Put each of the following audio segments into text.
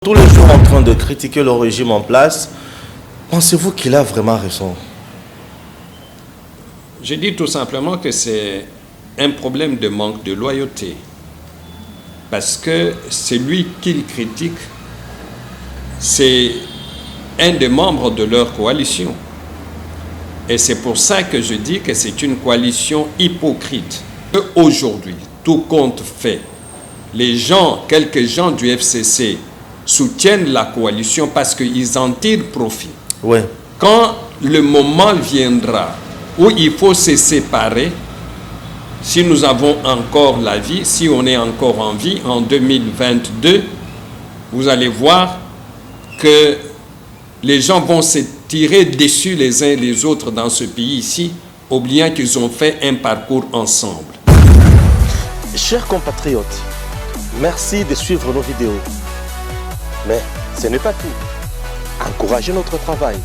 Tous les jours en train de critiquer le régime en place, pensez-vous qu'il a vraiment raison? Je dis tout simplement que c'est un problème de manque de loyauté. Parce que celui qu'il critique, c'est un des membres de leur coalition. Et c'est pour ça que je dis que c'est une coalition hypocrite. Aujourd'hui, tout compte fait, quelques gens du FCC soutiennent la coalition parce qu'ils en tirent profit. Ouais. Quand le moment viendra où il faut se séparer, si nous avons encore la vie, si on est encore en vie en 2022, vous allez voir que les gens vont se tirer dessus les uns les autres dans ce pays ici, oubliant qu'ils ont fait un parcours ensemble. Chers compatriotes, merci de suivre nos vidéos. Mais ce n'est pas tout. Encouragez notre travail.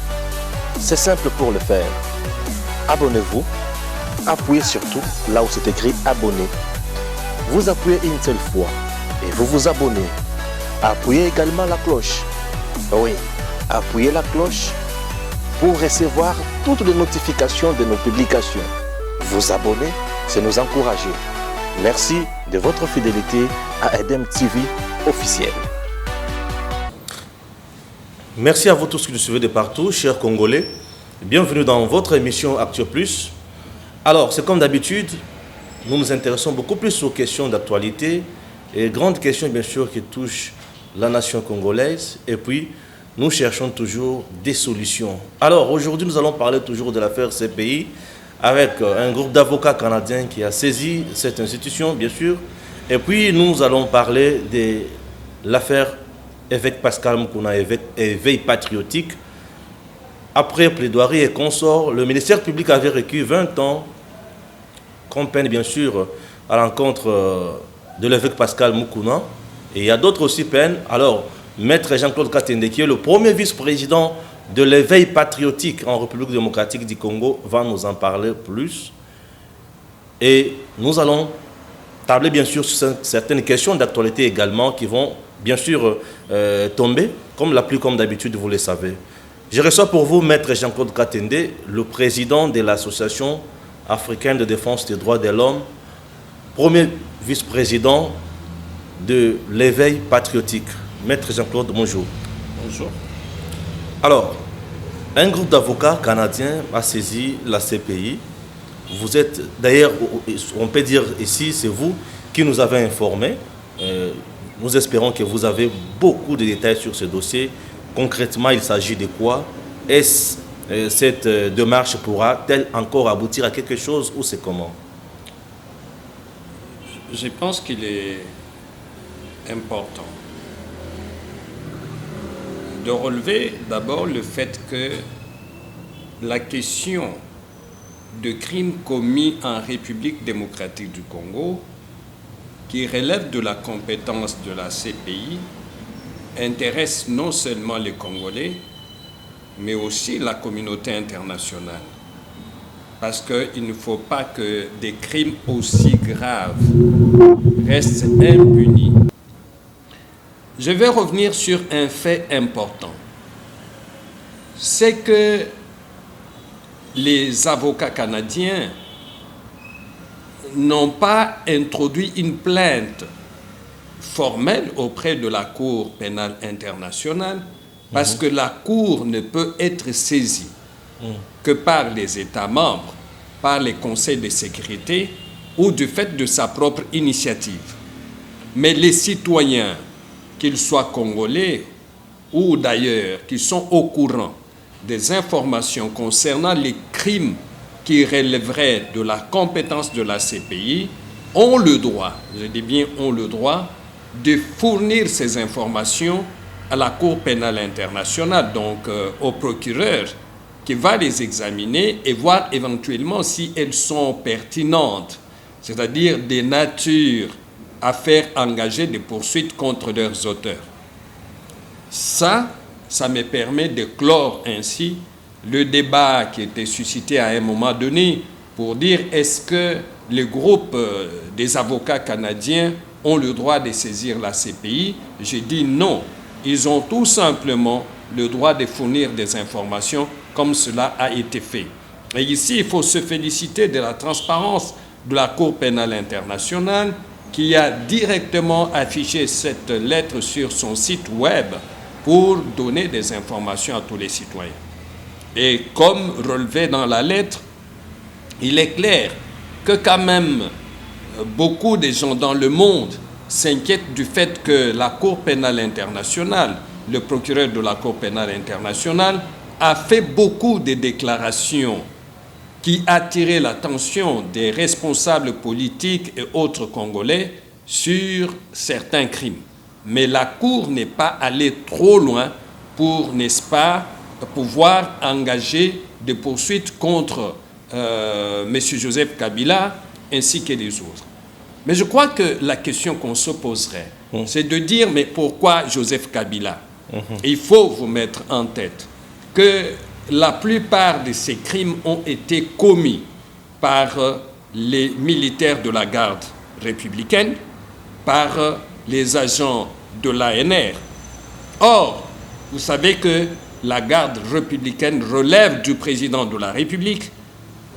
C'est simple pour le faire. Abonnez-vous. Appuyez surtout là où c'est écrit abonner. Vous appuyez une seule fois et vous vous abonnez. Appuyez également la cloche. Oui, appuyez la cloche pour recevoir toutes les notifications de nos publications. Vous abonner, c'est nous encourager. Merci de votre fidélité à EDEM TV officiel. Merci à vous tous qui nous suivez de partout, chers Congolais. Bienvenue dans votre émission Actu Plus. Alors, c'est comme d'habitude, nous nous intéressons beaucoup plus aux questions d'actualité et grandes questions, bien sûr, qui touchent la nation congolaise. Et puis, nous cherchons toujours des solutions. Alors, aujourd'hui, nous allons parler toujours de l'affaire CPI avec un groupe d'avocats canadiens qui a saisi cette institution, bien sûr. Et puis, nous allons parler de l'affaire évêque Pascal Mukuna, éveil patriotique. Après plaidoirie et consort, le ministère public avait requis 20 ans comme peine, bien sûr, à l'encontre de l'évêque Pascal Mukuna. Et il y a d'autres aussi peines. Alors, Maître Jean-Claude Katende, qui est le premier vice-président de l'éveil patriotique en République démocratique du Congo, va nous en parler plus. Et nous allons tabler, bien sûr, sur certaines questions d'actualité également qui vont bien sûr tomber, comme d'habitude, vous le savez. Je reçois pour vous Maître Jean-Claude Katende, le président de l'Association africaine de défense des droits de l'homme, premier vice-président de l'éveil patriotique. Maître Jean-Claude, bonjour. Bonjour. Alors, un groupe d'avocats canadiens a saisi la CPI. Vous êtes, d'ailleurs, on peut dire ici, c'est vous qui nous avez informés. Nous espérons que vous avez beaucoup de détails sur ce dossier. Concrètement, il s'agit de quoi? Est-ce cette démarche pourra-t-elle encore aboutir à quelque chose ou c'est comment? Je pense qu'il est important de relever d'abord le fait que la question de crimes commis en République démocratique du Congo, qui relève de la compétence de la CPI, intéresse non seulement les Congolais, mais aussi la communauté internationale. Parce qu'il ne faut pas que des crimes aussi graves restent impunis. Je vais revenir sur un fait important. C'est que les avocats canadiens n'ont pas introduit une plainte formelle auprès de la Cour pénale internationale parce que la Cour ne peut être saisie que par les États membres, par les conseils de sécurité ou du fait de sa propre initiative. Mais les citoyens, qu'ils soient congolais ou d'ailleurs, qui sont au courant des informations concernant les crimes qui relèveraient de la compétence de la CPI, ont le droit, je dis bien ont le droit, de fournir ces informations à la Cour pénale internationale, donc au procureur, qui va les examiner et voir éventuellement si elles sont pertinentes, c'est-à-dire des natures à faire engager des poursuites contre leurs auteurs. Ça me permet de clore ainsi le débat qui était suscité à un moment donné pour dire est-ce que les groupes des avocats canadiens ont le droit de saisir la CPI. J'ai dit non. Ils ont tout simplement le droit de fournir des informations comme cela a été fait. Et ici, il faut se féliciter de la transparence de la Cour pénale internationale qui a directement affiché cette lettre sur son site web pour donner des informations à tous les citoyens. Et comme relevé dans la lettre, il est clair que quand même beaucoup de gens dans le monde s'inquiètent du fait que la Cour pénale internationale, le procureur de la Cour pénale internationale, a fait beaucoup de déclarations qui attiraient l'attention des responsables politiques et autres Congolais sur certains crimes. Mais la Cour n'est pas allée trop loin pour, n'est-ce pas, pouvoir engager des poursuites contre M. Joseph Kabila ainsi que les autres. Mais je crois que la question qu'on se poserait, c'est de dire, mais pourquoi Joseph Kabila? Il faut vous mettre en tête que la plupart de ces crimes ont été commis par les militaires de la garde républicaine, par les agents de l'ANR. Or, vous savez que la garde républicaine relève du président de la République,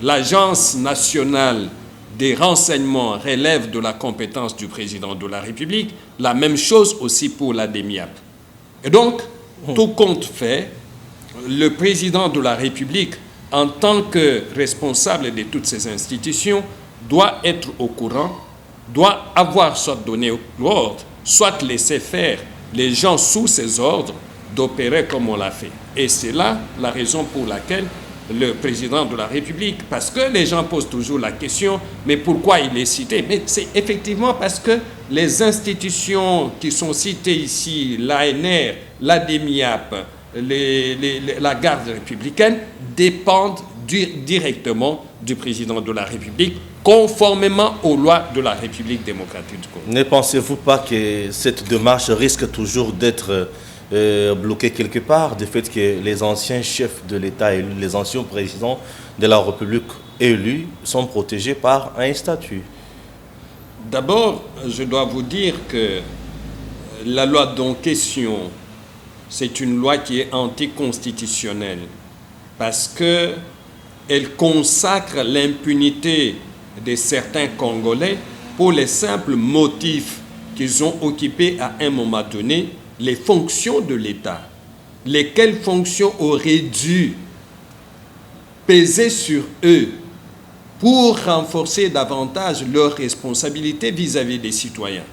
l'Agence nationale des renseignements relève de la compétence du président de la République, la même chose aussi pour la DEMIAP. Et donc, tout compte fait, le président de la République, en tant que responsable de toutes ces institutions, doit être au courant, doit avoir soit donné l'ordre, soit laisser faire les gens sous ses ordres d'opérer comme on l'a fait. Et c'est là la raison pour laquelle le président de la République, parce que les gens posent toujours la question, mais pourquoi il est cité? Mais c'est effectivement parce que les institutions qui sont citées ici, l'ANR, la DEMIAP, la garde républicaine, dépendent directement du président de la République, conformément aux lois de la République démocratique du Congo. Ne pensez-vous pas que cette démarche risque toujours d'être bloquée quelque part, du fait que les anciens chefs de l'État élus, les anciens présidents de la République élus sont protégés par un statut? D'abord, je dois vous dire que la loi dont question, c'est une loi qui est anticonstitutionnelle parce qu'elle consacre l'impunité de certains Congolais pour les simples motifs qu'ils ont occupés à un moment donné les fonctions de l'État, lesquelles fonctions auraient dû peser sur eux pour renforcer davantage leurs responsabilités vis-à-vis des citoyens.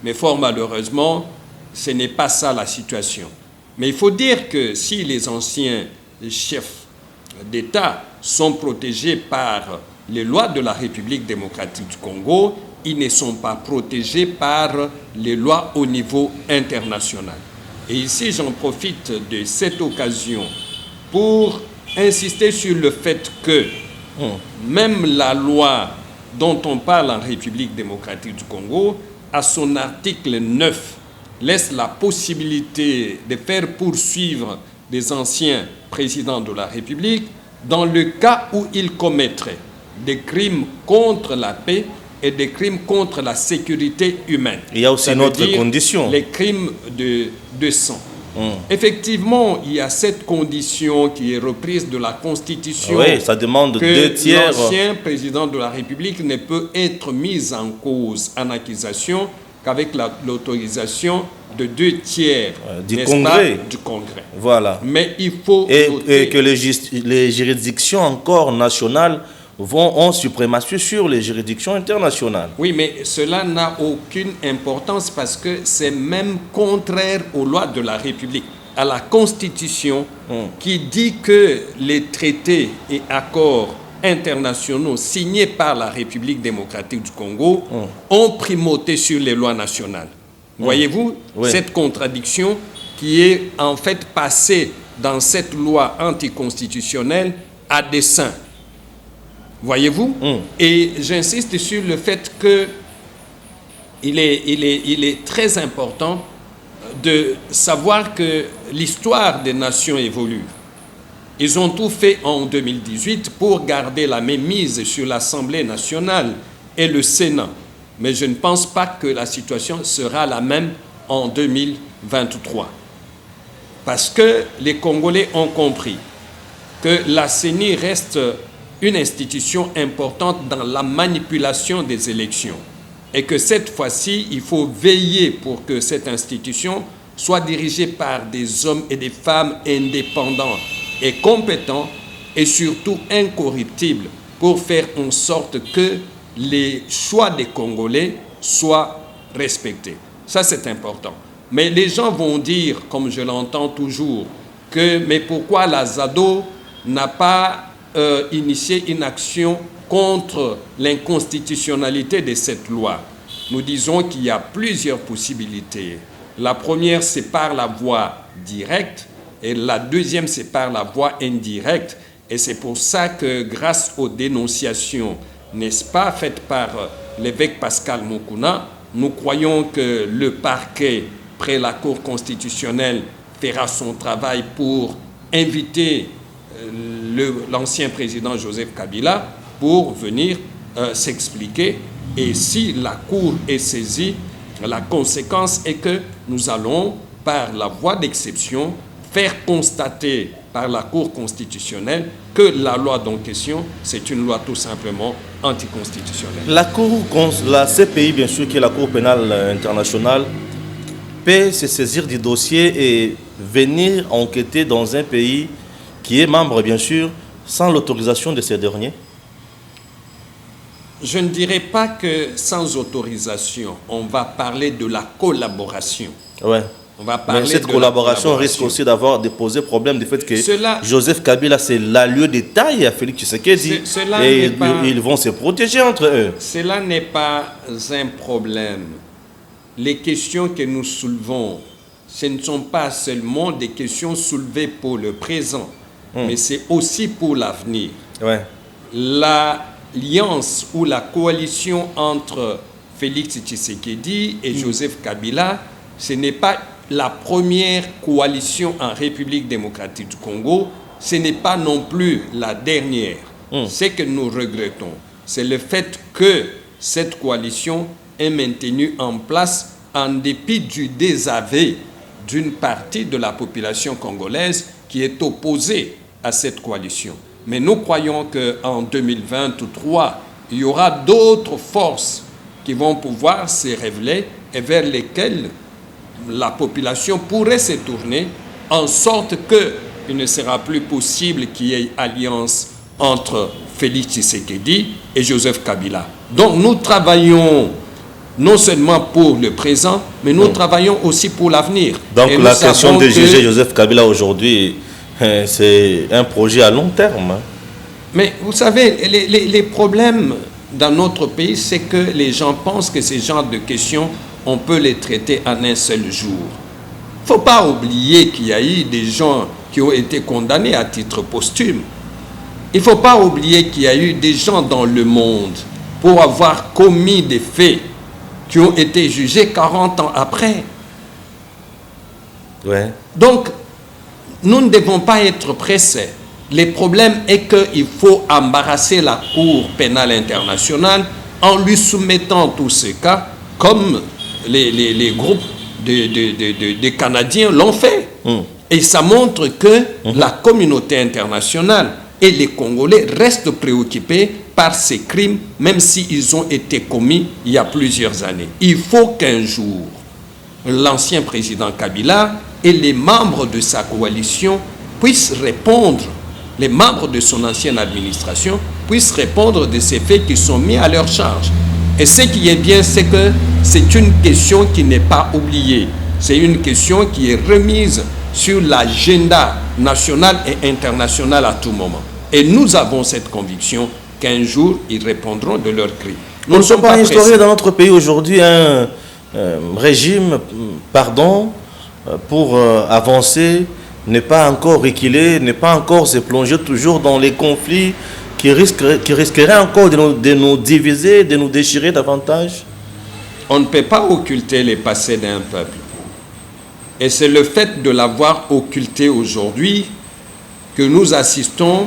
Mais fort malheureusement, ce n'est pas ça la situation. Mais il faut dire que si les anciens chefs d'État sont protégés par les lois de la République démocratique du Congo, ils ne sont pas protégés par les lois au niveau international. Et ici, j'en profite de cette occasion pour insister sur le fait que même la loi dont on parle en République démocratique du Congo, à son article 9, laisse la possibilité de faire poursuivre des anciens présidents de la République dans le cas où ils commettraient des crimes contre la paix et des crimes contre la sécurité humaine. Il y a aussi une autre condition. Les crimes de sang. Effectivement, il y a cette condition qui est reprise de la Constitution. Oui, ça demande que 2 tiers. L'ancien président de la République ne peut être mis en cause, en accusation, qu'avec l'autorisation de 2 tiers du Congrès. Du Congrès. Voilà. Mais il faut et que les juridictions encore nationales ont suprématie sur les juridictions internationales. Oui, mais cela n'a aucune importance parce que c'est même contraire aux lois de la République, à la Constitution qui dit que les traités et accords internationaux signés par la République démocratique du Congo ont primauté sur les lois nationales. Voyez-vous cette contradiction qui est en fait passée dans cette loi anticonstitutionnelle à dessein. Voyez-vous? Et j'insiste sur le fait qu'il est très important de savoir que l'histoire des nations évolue. Ils ont tout fait en 2018 pour garder la mainmise sur l'Assemblée nationale et le Sénat. Mais je ne pense pas que la situation sera la même en 2023. Parce que les Congolais ont compris que la CENI reste une institution importante dans la manipulation des élections. Et que cette fois-ci, il faut veiller pour que cette institution soit dirigée par des hommes et des femmes indépendants et compétents et surtout incorruptibles pour faire en sorte que les choix des Congolais soient respectés. Ça, c'est important. Mais les gens vont dire, comme je l'entends toujours, mais pourquoi la ZADO n'a pas initié une action contre l'inconstitutionnalité de cette loi? Nous disons qu'il y a plusieurs possibilités. La première, c'est par la voie directe, et la deuxième, c'est par la voie indirecte. Et c'est pour ça que, grâce aux dénonciations, n'est-ce pas, faites par l'évêque Pascal Mukuna, nous croyons que le parquet, près la Cour constitutionnelle, fera son travail pour inviter l'ancien président Joseph Kabila pour venir s'expliquer. Et si la Cour est saisie, la conséquence est que nous allons, par la voie d'exception, faire constater par la Cour constitutionnelle que la loi en question, c'est une loi tout simplement anticonstitutionnelle. La CPI, bien sûr, qui est la Cour pénale internationale, peut se saisir du dossier et venir enquêter dans un pays qui est membre, bien sûr, sans l'autorisation de ces derniers? Je ne dirais pas que sans autorisation, on va parler de la collaboration. Ouais. On va parler mais cette collaboration risque aussi d'avoir de poser problème du fait que Joseph Kabila, c'est l'allié de taille à Félix Tshisekedi. Et ils vont se protéger entre eux. Cela n'est pas un problème. Les questions que nous soulevons, ce ne sont pas seulement des questions soulevées pour le présent, mais c'est aussi pour l'avenir. Ouais. L'alliance ou la coalition entre Félix Tshisekedi et Joseph Kabila, ce n'est pas la première coalition en République démocratique du Congo, ce n'est pas non plus la dernière. Ce que nous regrettons, c'est le fait que cette coalition est maintenue en place en dépit du désaveu d'une partie de la population congolaise qui est opposée à cette coalition. Mais nous croyons qu'en 2023, il y aura d'autres forces qui vont pouvoir se révéler et vers lesquelles la population pourrait se tourner en sorte qu'il ne sera plus possible qu'il y ait alliance entre Félix Tshisekedi et Joseph Kabila. Donc nous travaillons non seulement pour le présent, mais nous travaillons aussi pour l'avenir. Donc la question de juger Joseph Kabila aujourd'hui, c'est un projet à long terme. Mais vous savez, les problèmes dans notre pays, c'est que les gens pensent que ces genres de questions, on peut les traiter en un seul jour. Il ne faut pas oublier qu'il y a eu des gens qui ont été condamnés à titre posthume. Il ne faut pas oublier qu'il y a eu des gens dans le monde pour avoir commis des faits qui ont été jugés 40 ans après. Ouais. Donc, nous ne devons pas être pressés. Le problème est qu'il faut embarrasser la Cour pénale internationale en lui soumettant tous ces cas, comme les groupes des Canadiens l'ont fait. Et ça montre que la communauté internationale et les Congolais restent préoccupés par ces crimes, même s'ils ont été commis il y a plusieurs années. Il faut qu'un jour, l'ancien président Kabila et les membres de sa coalition puissent répondre, les membres de son ancienne administration puissent répondre de ces faits qui sont mis à leur charge. Et ce qui est bien, c'est que c'est une question qui n'est pas oubliée. C'est une question qui est remise sur l'agenda national et international à tout moment. Et nous avons cette conviction qu'un jour, ils répondront de leurs cris. Nous ne sommes pas instaurés dans notre pays aujourd'hui un régime, pour avancer, ne pas encore reculer, ne pas encore se plonger toujours dans les conflits qui risqueraient encore de nous diviser, de nous déchirer davantage. On ne peut pas occulter les passés d'un peuple. Et c'est le fait de l'avoir occulté aujourd'hui que nous assistons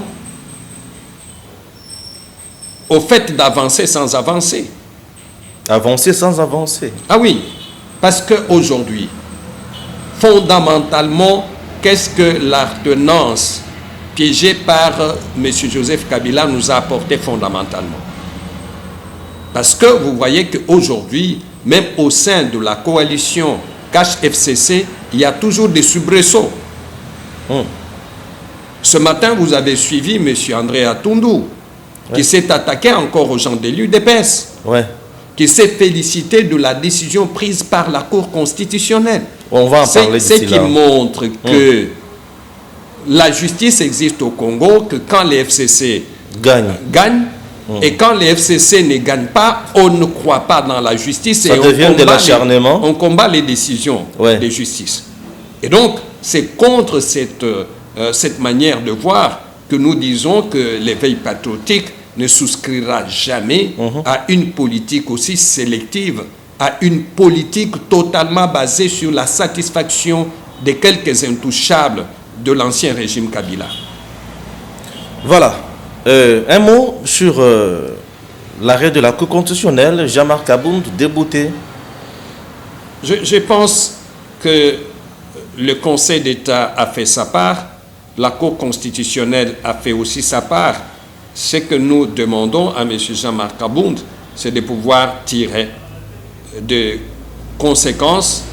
au fait d'avancer sans avancer. Avancer sans avancer. Ah oui, parce qu'aujourd'hui, fondamentalement, qu'est-ce que l'alternance piégée par M. Joseph Kabila nous a apporté fondamentalement. Parce que vous voyez qu'aujourd'hui, même au sein de la coalition CACH-FCC, il y a toujours des soubresauts. Ce matin, vous avez suivi M. André Atundou, qui s'est attaqué encore aux gens de l'UDPS, qui s'est félicité de la décision prise par la Cour constitutionnelle. On va en parler d'ici là. C'est qui montre que la justice existe au Congo, que quand les FCC gagnent, et quand les FCC ne gagnent pas, on ne croit pas dans la justice. Ça devient de l'acharnement. On combat les décisions de justice. Et donc, c'est contre cette manière de voir que nous disons que l'éveil patriotique ne souscrira jamais à une politique aussi sélective, à une politique totalement basée sur la satisfaction des quelques intouchables de l'ancien régime Kabila. Voilà. Un mot sur l'arrêt de la Cour constitutionnelle, Jean-Marc Abound débouté. Je pense que le Conseil d'État a fait sa part, la Cour constitutionnelle a fait aussi sa part. Ce que nous demandons à M. Jean-Marc Abound, c'est de pouvoir tirer des conséquences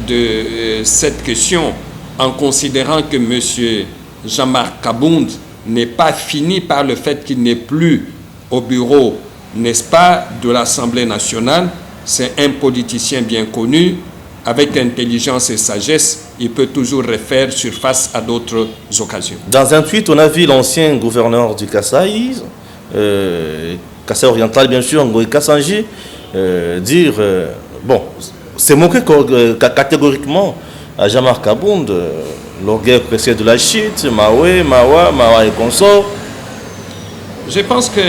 de cette question en considérant que M. Jean-Marc Abound n'est pas fini par le fait qu'il n'est plus au bureau, n'est-ce pas, de l'Assemblée nationale. C'est un politicien bien connu, avec intelligence et sagesse, il peut toujours refaire surface à d'autres occasions. Dans un tweet, on a vu l'ancien gouverneur du Kasaï, Kasaï oriental bien sûr, Ngoï Kassanji, dire, bon, c'est moqué catégoriquement à Jean-Marc Abound, l'orgueil précédent de la chute, Mawa et consorts. Je pense que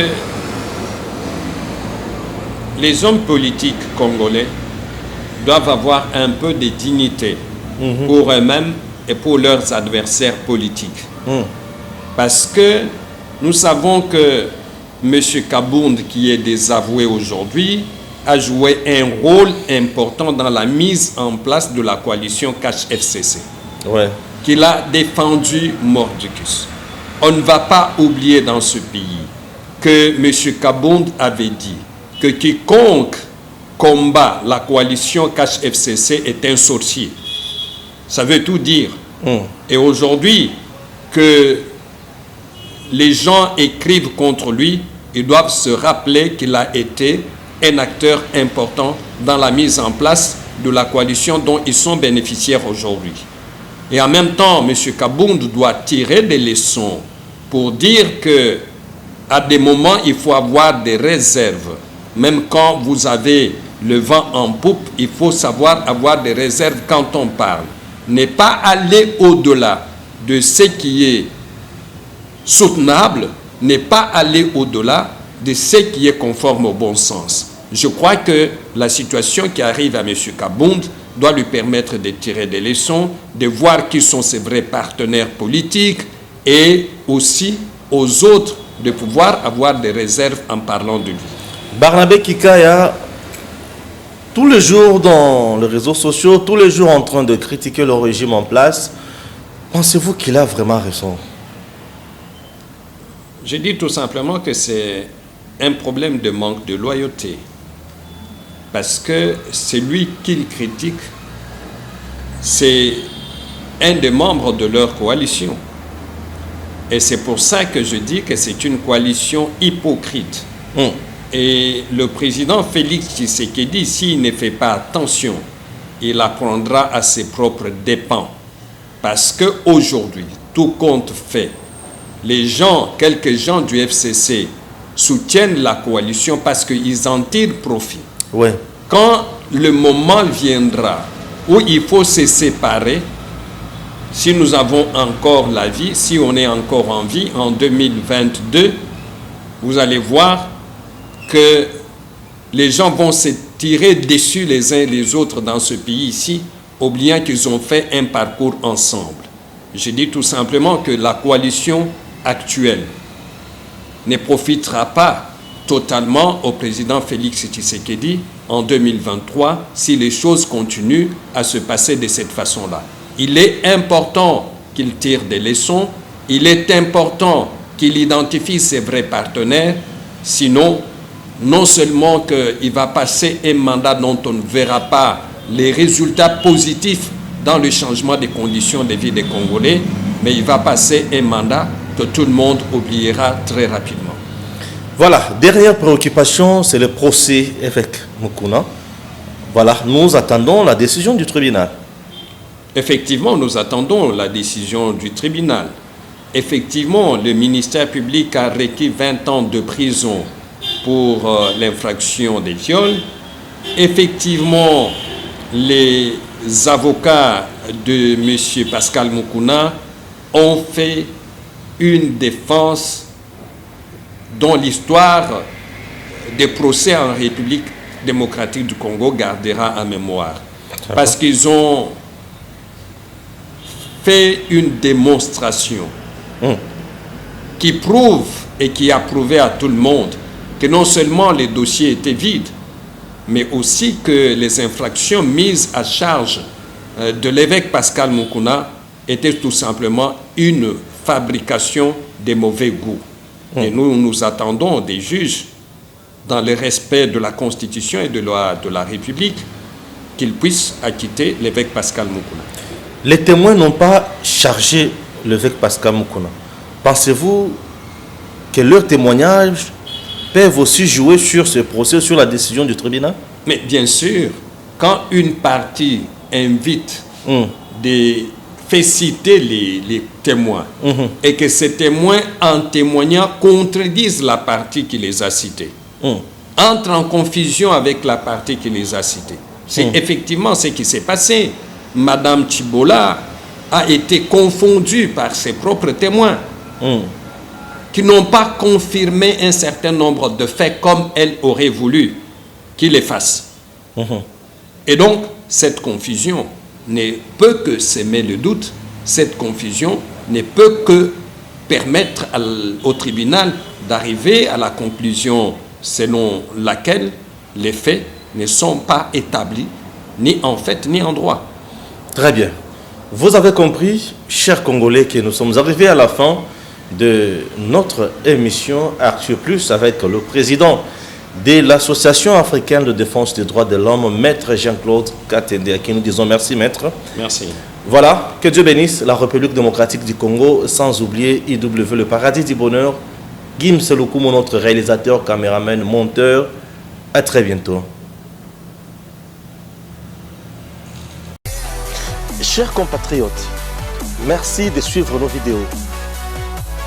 les hommes politiques congolais doivent avoir un peu de dignité pour eux-mêmes et pour leurs adversaires politiques. Parce que nous savons que M. Kabound, qui est désavoué aujourd'hui, a joué un rôle important dans la mise en place de la coalition CACH-FCC, qu'il a défendu mordicus. On ne va pas oublier dans ce pays que M. Kabound avait dit que quiconque combat la coalition CACH-FCC est un sorcier. Ça veut tout dire. Et aujourd'hui, que les gens écrivent contre lui, ils doivent se rappeler qu'il a été un acteur important dans la mise en place de la coalition dont ils sont bénéficiaires aujourd'hui. Et en même temps, M. Kabound doit tirer des leçons pour dire que à des moments, il faut avoir des réserves. Même quand vous avez le vent en poupe, il faut savoir avoir des réserves quand on parle. Ne pas aller au-delà de ce qui est soutenable, ne pas aller au-delà de ce qui est conforme au bon sens. Je crois que la situation qui arrive à M. Kabound doit lui permettre de tirer des leçons, de voir qui sont ses vrais partenaires politiques et aussi aux autres de pouvoir avoir des réserves en parlant de lui. Barnabé Kikaya, tous les jours dans les réseaux sociaux, tous les jours en train de critiquer le régime en place, pensez-vous qu'il a vraiment raison? Je dis tout simplement que c'est un problème de manque de loyauté. Parce que celui qu'il critique, c'est un des membres de leur coalition. Et c'est pour ça que je dis que c'est une coalition hypocrite. Et le président Félix Tshisekedi, s'il ne fait pas attention, il apprendra à ses propres dépens. Parce qu'aujourd'hui, tout compte fait, les gens, quelques gens du FCC, soutiennent la coalition parce qu'ils en tirent profit. Quand le moment viendra où il faut se séparer, si nous avons encore la vie, si on est encore en vie, en 2022, vous allez voir que les gens vont se tirer dessus les uns les autres dans ce pays ici, oubliant qu'ils ont fait un parcours ensemble. Je dis tout simplement que la coalition actuelle ne profitera pas totalement au président Félix Tshisekedi en 2023 si les choses continuent à se passer de cette façon-là. Il est important qu'il tire des leçons. Il est important qu'il identifie ses vrais partenaires, sinon, non seulement qu'il va passer un mandat dont on ne verra pas les résultats positifs dans le changement des conditions de vie des Congolais, mais il va passer un mandat que tout le monde oubliera très rapidement. Voilà, dernière préoccupation, c'est le procès avec Mukuna. Voilà, nous attendons la décision du tribunal. Effectivement, nous attendons la décision du tribunal. Effectivement, le ministère public a requis 20 ans de prison pour l'infraction des viols. Effectivement, les avocats de M. Pascal Mukuna ont fait une défense dont l'histoire des procès en République démocratique du Congo gardera en mémoire. Parce qu'ils ont fait une démonstration qui prouve et qui a prouvé à tout le monde que non seulement les dossiers étaient vides, mais aussi que les infractions mises à charge de l'évêque Pascal Mukuna étaient tout simplement une fabrication de mauvais goût. Et nous attendons des juges, dans le respect de la Constitution et de la République, qu'ils puissent acquitter l'évêque Pascal Mukuna. Les témoins n'ont pas chargé l'évêque Pascal Mukuna. Pensez-vous que leurs témoignages peuvent aussi jouer sur ce procès, sur la décision du tribunal? Mais bien sûr, quand une partie invite fait citer les témoins et que ces témoins, en témoignant, contredisent la partie qui les a cités, entrent en confusion avec la partie qui les a cités. C'est effectivement ce qui s'est passé. Madame Chibola a été confondue par ses propres témoins qui n'ont pas confirmé un certain nombre de faits comme elle aurait voulu qu'il les fasse. Et donc, cette confusion ne peut que s'aimer le doute, cette confusion ne peut que permettre au tribunal d'arriver à la conclusion selon laquelle les faits ne sont pas établis, ni en fait, ni en droit. Très bien. Vous avez compris, chers Congolais, que nous sommes arrivés à la fin de notre émission Actu Plus avec le président de l'Association africaine de défense des droits de l'homme, Maître Jean-Claude Katende, à qui nous disons merci, Maître. Merci. Voilà, que Dieu bénisse la République démocratique du Congo, sans oublier IW, le paradis du bonheur, Gim Seloukoumou, notre réalisateur, caméraman, monteur. À très bientôt. Chers compatriotes, merci de suivre nos vidéos.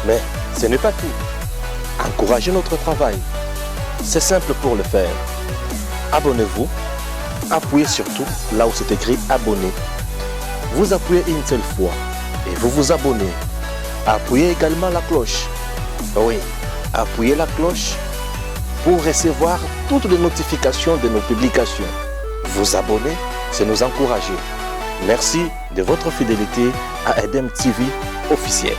Mais ce n'est pas tout. Encouragez notre travail. C'est simple pour le faire. Abonnez-vous. Appuyez surtout là où c'est écrit abonner. Vous appuyez une seule fois et vous vous abonnez. Appuyez également la cloche. Oui, appuyez la cloche pour recevoir toutes les notifications de nos publications. Vous abonner, c'est nous encourager. Merci de votre fidélité à Edem TV officiel.